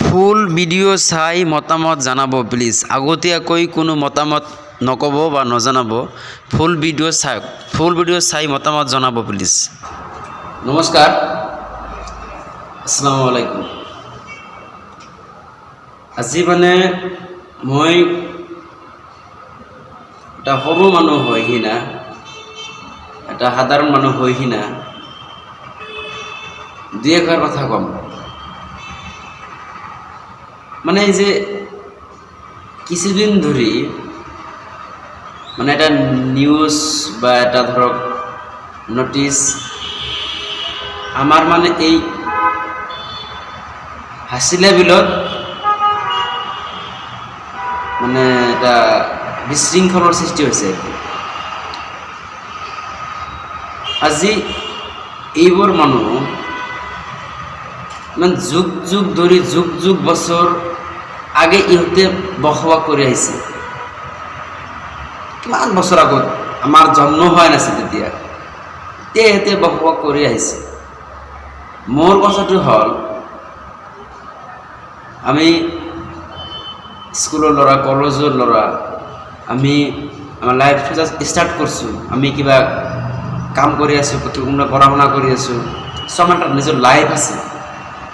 ফুল video' চাই মতামত জনাব প্লিজ। আগতীয়াকৈ কোনো মতামত নক'ব বা নজনাব। ফুল ভিডিঅ' চাই মতামত জনাব প্লিজ। নমস্কাৰ, আসসালামু আলাইকুম। আজি মই এটা সৰু মানুহ হৈ কিনা, এটা সাধাৰণ মানুহ হৈ কিনা দুই এষাৰ কথা ক'ম। এই যে কিছুদিন ধৰি এটা নিউজ বা এটা ধৰক নটিচ আমাৰ এই হাছিলা বিলত এটা বিশৃংখলৰ সৃষ্টি হৈছে। আজি এইবোৰ মানুহ যুগ যুগ ধৰি যুগ বছৰ আগে ইহঁতে বসবাস কৰি আহিছে। কিমান বছৰ আগত আমাৰ জন্ম হোৱা নাছিল, তেতিয়া ইহঁতে বসবাস কৰি আহিছে। মোৰ কথাটো হ'ল, আমি স্কুলৰ ল'ৰা, কলেজৰ ল'ৰা, আমি আমাৰ লাইফটো জাষ্ট ষ্টাৰ্ট কৰিছোঁ। আমি কিবা কাম কৰি আছোঁ, কোনোবা পঢ়া শুনা কৰি আছোঁ, চব এটা নিজৰ লাইফ আছে।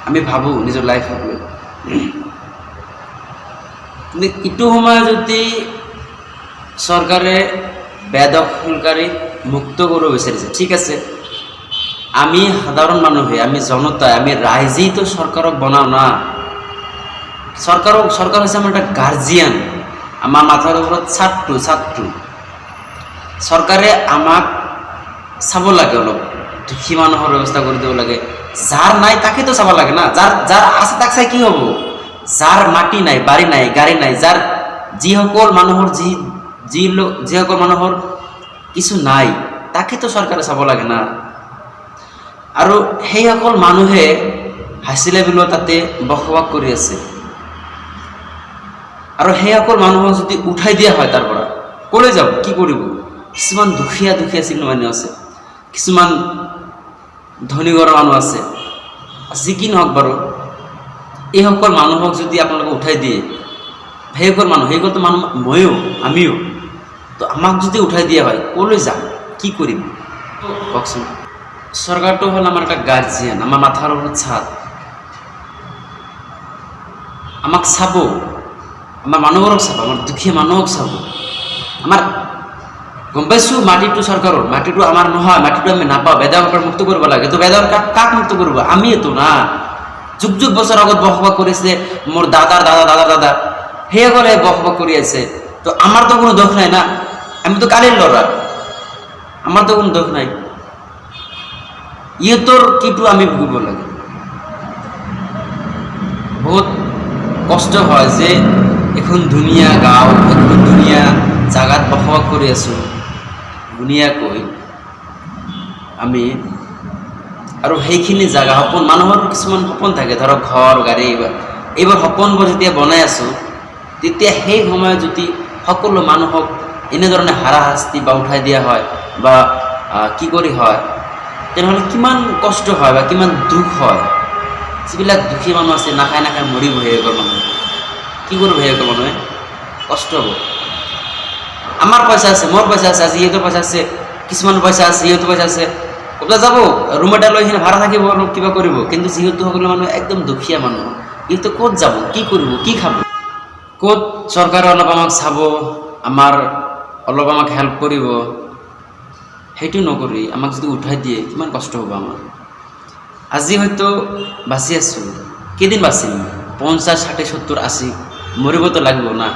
আমি ভাবোঁ নিজৰ লাইফক লৈ। কিন্তু ইটো সময় যদি চৰকাৰে বেদখলকাৰীক মুক্ত কৰিব বিচাৰিছে, ঠিক আছে। আমি সাধাৰণ মানুহে, আমি জনতাই, আমি ৰাইজেই তো চৰকাৰক বনাওঁ না। চৰকাৰ হৈছে আমাৰ এটা গাৰ্জিয়ান, আমাৰ মাথাৰ ওপৰত ছাত্ৰ। চৰকাৰে আমাক চাব লাগে, অলপ দুখী মানুহৰ ব্যৱস্থা কৰি দিব লাগে। যাৰ নাই তাকেতো চাব লাগে না। যাৰ আছে তাক চাই কি হ'ব? যাৰ মাটি নাই, বাৰী নাই, গাড়ী নাই, যিসকল মানুহৰ কিছু নাই, তাকেতো চৰকাৰে চাব লাগে না। আৰু সেইসকল মানুহে হাছিলা বিলত তাতে বসবাস কৰি আছে। আৰু সেইসকল মানুহক যদি উঠাই দিয়া হয়, তাৰ পৰা ক'লৈ যাব, কি কৰিব? কিছুমান দুখীয়া শ্ৰেণীৰ মানুহ আছে, কিছুমান ধনী ঘৰৰ মানুহ আছে, যি কি নহওক বাৰু, এইসকল মানুহক যদি আপোনালোকে উঠাই দিয়ে, সেইসকলতো মানুহ ময়ো, আমিও তো, আমাক যদি উঠাই দিয়া হয়, ক'লৈ যাম, কি কৰিম কওকচোন? চৰকাৰটো হ'ল আমাৰ এটা গাৰ্জিয়ান, আমাৰ মাথাৰ ওপৰত ছাদ। আমাক চাব, আমাৰ মানুহবোৰক চাব, আমাৰ দুখীয়া মানুহক চাব। আমাৰ গম পাইছোঁ মাটিটো চৰকাৰৰ, মাটিটো আমাৰ নহয়, মাটিটো আমি নাপাওঁ। বেদখলৰ পৰা মুক্ত কৰিব লাগে। তো বেদখল কাক মুক্ত কৰিব? আমিয়েতো না। যুগ বছৰ আগত বসবাস কৰিছে মোৰ দাদাৰ দাদা, সেইসকলে বসবাস কৰি আছে। তো আমাৰতো কোনো দোষ নাই না, আমিতো কালিৰ ল'ৰা, আমাৰতো কোনো দোষ নাই। ইহঁতৰ কিটো আমি ভুগিব লাগে। বহুত কষ্ট হয় যে এখন ধুনীয়া গাঁও, এখন ধুনীয়া জাগাত বসবাস কৰি আছোঁ ধুনীয়াকৈ আমি। আৰু সেইখিনি জাগা সপোন, মানুহৰ কিছুমান সপোন থাকে, ধৰক ঘৰ, গাড়ী, এইবোৰ সপোনবোৰ যেতিয়া বনাই আছোঁ, তেতিয়া সেই সময়ত যদি সকলো মানুহক এনেধৰণে হাৰাশাস্তি বা উঠাই দিয়া হয় বা কি কৰি হয়, তেনেহ'লে কিমান কষ্ট হয় বা কিমান দুখ হয়। যিবিলাক দুখী মানুহ আছে, নাখায় মৰিব। সেইসকল মানুহ কি কৰিব? সেইসকল মানুহে কষ্ট হ'ব। আমাৰ পইচা আছে, মোৰ পইচা আছে, আজি ইহঁতৰ পইচা আছে, কিছুমান পইচা আছে, ইহঁতৰ পইচা আছে, ক'ৰবাত যাব, ৰুম এটা লৈ কিনে ভাড়া থাকিব, অলপ কিবা কৰিব। কিন্তু যিহেতু সকলো মানুহ একদম দুখীয়া মানুহ, ইহঁতে ক'ত যাব, কি কৰিব, কি খাব? ক'ত চৰকাৰে অলপ আমাক চাব, অলপ আমাক হেল্প কৰিব? সেইটো নকৰি আমাক যদি উঠাই দিয়ে, কিমান কষ্ট হ'ব আমাৰ। আজি হয়তো বাচি আছোঁ, কেইদিন বাচিম? 50, 60, 70, 80, মৰিবতো লাগিব না।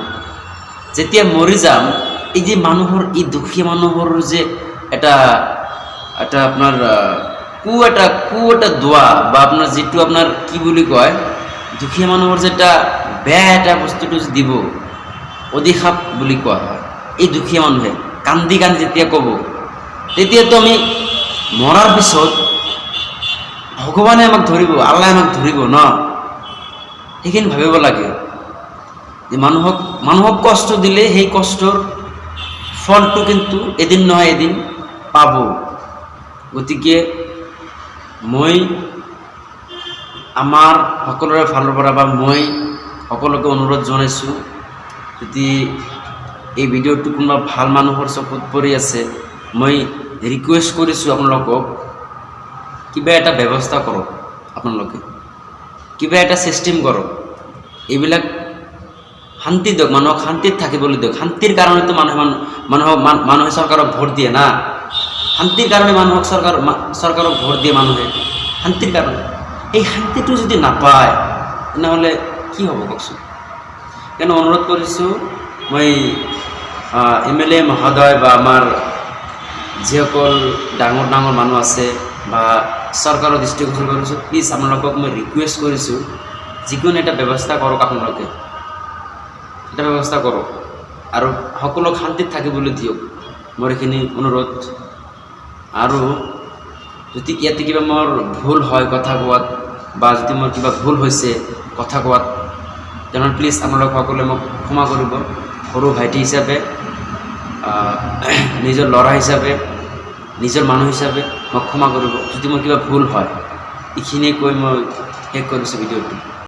যেতিয়া মৰি যাম, এই যে মানুহৰ, এই দুখীয়া মানুহৰ যে এটা আপোনাৰ কু এটা দোৱা, বা আপোনাৰ যিটো আপোনাৰ কি বুলি কয়, দুখীয়া মানুহৰ যে এটা বেয়া এটা বস্তুটো দিব, অধিশাপ বুলি কোৱা হয়। এই দুখীয়া মানুহে কান্দি যেতিয়া ক'ব, তেতিয়াতো আমি মৰাৰ পিছত ভগৱানে আমাক ধৰিব, আল্লাহ আমাক ধৰিব ন। সেইখিনি ভাবিব লাগে যে মানুহক কষ্ট দিলে সেই কষ্টৰ ফলটো কিন্তু এদিন নহয় এদিন পাব। গতিকে মই আমাৰ সকলোৰে ফালৰ পৰা বা মই সকলোকে অনুৰোধ জনাইছোঁ, যদি এই ভিডিঅ'টো কোনোবা ভাল মানুহৰ চকুত পৰি আছে, মই ৰিকুৱেষ্ট কৰিছোঁ আপোনালোকক কিবা এটা ব্যৱস্থা কৰক, আপোনালোকে কিবা এটা চিষ্টেম কৰক, এইবিলাক শান্তি দিয়ক, মানুহক শান্তিত থাকিবলৈ দিয়ক। শান্তিৰ কাৰণেতো মানুহে চৰকাৰক ভোট দিয়ে না, শান্তিৰ কাৰণে মানুহক চৰকাৰক ভোট দিয়ে মানুহে, শান্তিৰ কাৰণে। এই শান্তিটো যদি নাপায় তেনেহ'লে কি হ'ব কওকচোন। সেইকাৰণে অনুৰোধ কৰিছোঁ মই MLA মহোদয় বা আমাৰ যিসকল ডাঙৰ ডাঙৰ মানুহ আছে বা চৰকাৰৰ দৃষ্টিগোচৰ কৰিছোঁ, প্লিজ আপোনালোকক মই ৰিকুৱেষ্ট কৰিছোঁ যিকোনো এটা ব্যৱস্থা কৰক, আপোনালোকে এটা ব্যৱস্থা কৰক আৰু সকলোক শান্তিত থাকিবলৈ দিয়ক, মোৰ এইখিনি অনুৰোধ। আৰু যদি ইয়াতে কিবা মোৰ ভুল হয় কথা কোৱাত, বা যদি মোৰ কিবা ভুল হৈছে কথা কোৱাত, তেনেহ'লে প্লিজ আপোনালোক সকলোৱে মোক ক্ষমা কৰিব। সৰু ভাইটি হিচাপে, নিজৰ ল'ৰা হিচাপে, নিজৰ মানুহ হিচাপে মোক ক্ষমা কৰিব যদি মোৰ কিবা ভুল হয়। এইখিনিয়ে কৈ মই শেষ কৰিছোঁ ভিডিঅ'টো।